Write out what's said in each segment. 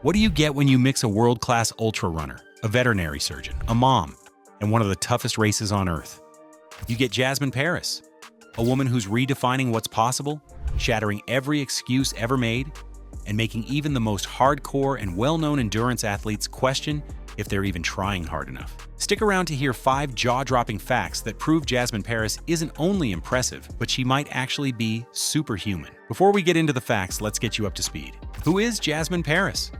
What do you get when you mix a world-class ultra runner, a veterinary surgeon, a mom, and one of the toughest races on earth? You get Jasmin Paris, a woman who's redefining what's possible, shattering every excuse ever made, and making even the most hardcore and well-known endurance athletes question if they're even trying hard enough. Stick around to hear 5 jaw-dropping facts that prove Jasmin Paris isn't only impressive, but she might actually be superhuman. Before we get into the facts, let's get you up to speed. Who is Jasmin Paris?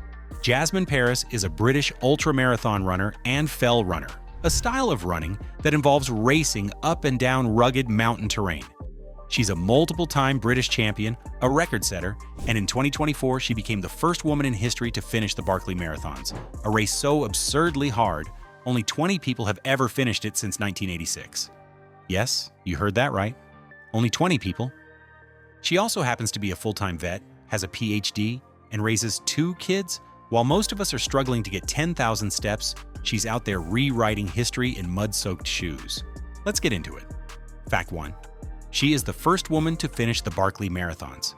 Jasmin Paris is a British ultramarathon runner and fell runner, a style of running that involves racing up and down rugged mountain terrain. She's a multiple-time British champion, a record setter, and in 2024 she became the first woman in history to finish the Barkley Marathons, a race so absurdly hard, only 20 people have ever finished it since 1986. Yes, you heard that right. Only 20 people. She also happens to be a full-time vet, has a PhD, and raises 2 kids. While most of us are struggling to get 10,000 steps, she's out there rewriting history in mud-soaked shoes. Let's get into it. Fact 1. She is the first woman to finish the Barkley Marathons.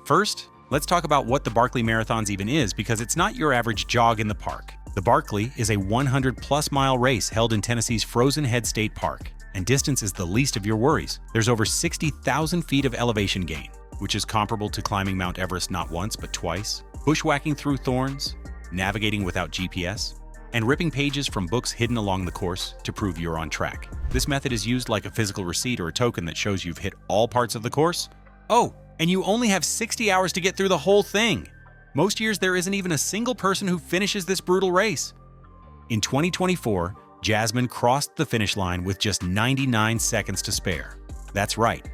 First, let's talk about what the Barkley Marathons even is, because it's not your average jog in the park. The Barkley is a 100-plus mile race held in Tennessee's Frozen Head State Park, and distance is the least of your worries. There's over 60,000 feet of elevation gain, which is comparable to climbing Mount Everest not once but twice, bushwhacking through thorns, navigating without GPS, and ripping pages from books hidden along the course to prove you're on track. This method is used like a physical receipt or a token that shows you've hit all parts of the course. Oh, and you only have 60 hours to get through the whole thing. Most years there isn't even a single person who finishes this brutal race. In 2024, Jasmin crossed the finish line with just 99 seconds to spare. That's right,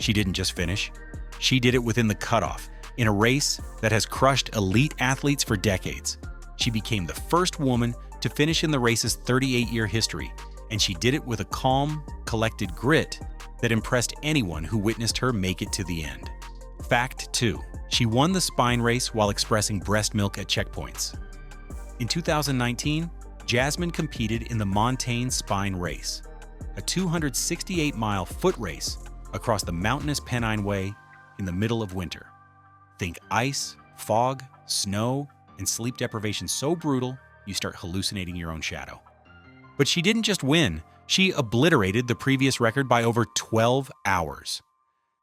she didn't just finish, she did it within the cutoff, in a race that has crushed elite athletes for decades. She became the first woman to finish in the race's 38-year history, and she did it with a calm, collected grit that impressed anyone who witnessed her make it to the end. Fact 2. She won the spine race while expressing breast milk at checkpoints. In 2019, Jasmin competed in the Montaigne Spine Race, a 268-mile foot race across the mountainous Pennine Way in the middle of winter. Think ice, fog, snow, and sleep deprivation so brutal, you start hallucinating your own shadow. But she didn't just win, she obliterated the previous record by over 12 hours.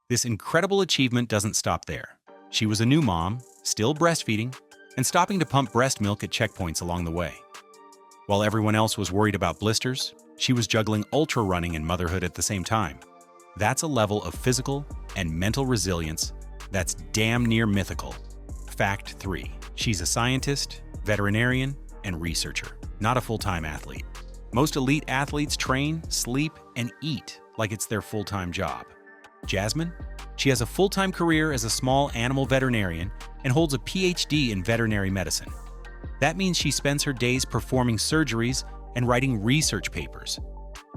This incredible achievement doesn't stop there. She was a new mom, still breastfeeding, and stopping to pump breast milk at checkpoints along the way. While everyone else was worried about blisters, she was juggling ultra running and motherhood at the same time. That's a level of physical and mental resilience that's damn near mythical. Fact 3. She's a scientist, veterinarian, and researcher, not a full-time athlete. Most elite athletes train, sleep, and eat like it's their full-time job. Jasmin? She has a full-time career as a small animal veterinarian and holds a PhD in veterinary medicine. That means she spends her days performing surgeries and writing research papers,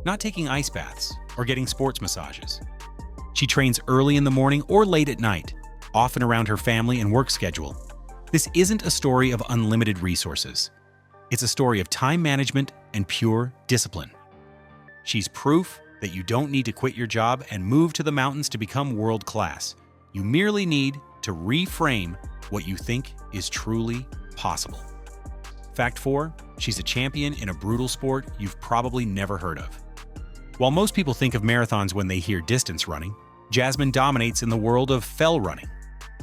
not taking ice baths or getting sports massages. She trains early in the morning or late at night, often around her family and work schedule. This isn't a story of unlimited resources. It's a story of time management and pure discipline. She's proof that you don't need to quit your job and move to the mountains to become world-class. You merely need to reframe what you think is truly possible. Fact 4. She's a champion in a brutal sport you've probably never heard of. While most people think of marathons when they hear distance running, Jasmin dominates in the world of fell running,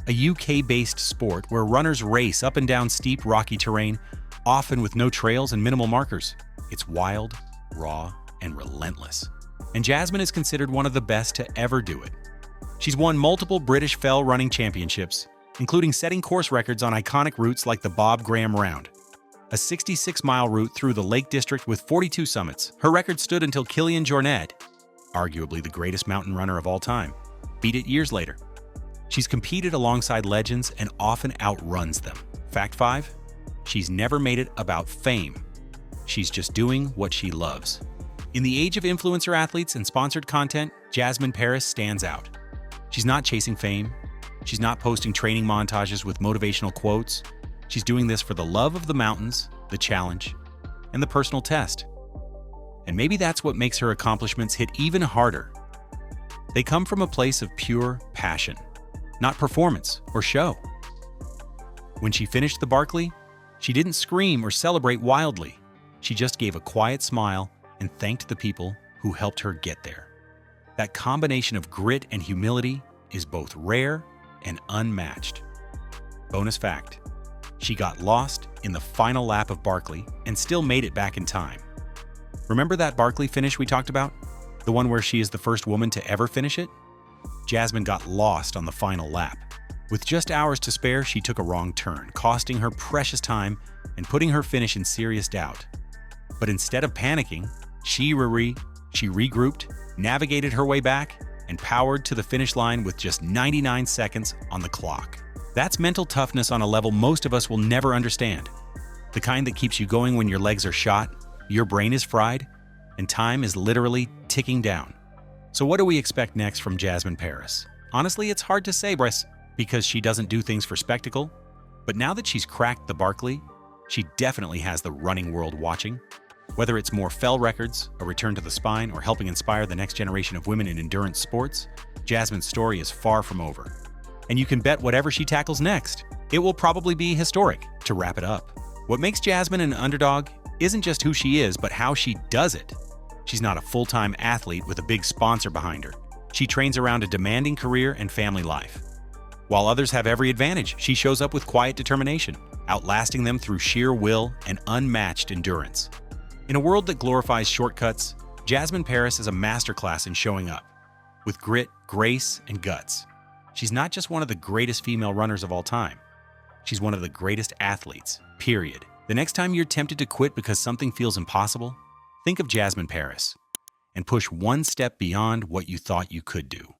a UK-based sport where runners race up and down steep, rocky terrain, often with no trails and minimal markers. It's wild, raw, and relentless. And Jasmin is considered one of the best to ever do it. She's won multiple British fell running championships, including setting course records on iconic routes like the Bob Graham Round, a 66-mile route through the Lake District with 42 summits. Her record stood until Kilian Jornet, arguably the greatest mountain runner of all time, beat it years later. She's competed alongside legends and often outruns them. Fact 5. She's never made it about fame. She's just doing what she loves. In the age of influencer athletes and sponsored content, Jasmin Paris stands out. She's not chasing fame. She's not posting training montages with motivational quotes. She's doing this for the love of the mountains, the challenge, and the personal test. And maybe that's what makes her accomplishments hit even harder. They come from a place of pure passion, not performance or show. When she finished the Barkley, She didn't scream or celebrate wildly. She just gave a quiet smile and thanked the people who helped her get there. That combination of grit and humility is both rare and unmatched. Bonus fact: she got lost in the final lap of Barkley and still made it back in time. Remember that Barkley finish we talked about? The one where she is the first woman to ever finish it? Jasmin got lost on the final lap. With just hours to spare, she took a wrong turn, costing her precious time and putting her finish in serious doubt. But instead of panicking, she regrouped, navigated her way back, and powered to the finish line with just 99 seconds on the clock. That's mental toughness on a level most of us will never understand. The kind that keeps you going when your legs are shot, your brain is fried, and time is literally ticking down. So what do we expect next from Jasmin Paris? Honestly, it's hard to say, Bryce, because she doesn't do things for spectacle. But now that she's cracked the Barkley, she definitely has the running world watching. Whether it's more fell records, a return to the spine, or helping inspire the next generation of women in endurance sports, Jasmin's story is far from over. And you can bet whatever she tackles next, it will probably be historic. To wrap it up, what makes Jasmin an underdog isn't just who she is, but how she does it. She's not a full-time athlete with a big sponsor behind her. She trains around a demanding career and family life. While others have every advantage, she shows up with quiet determination, outlasting them through sheer will and unmatched endurance. In a world that glorifies shortcuts, Jasmin Paris is a masterclass in showing up. With grit, grace, and guts. She's not just one of the greatest female runners of all time. She's one of the greatest athletes, period. The next time you're tempted to quit because something feels impossible, think of Jasmin Paris and push one step beyond what you thought you could do.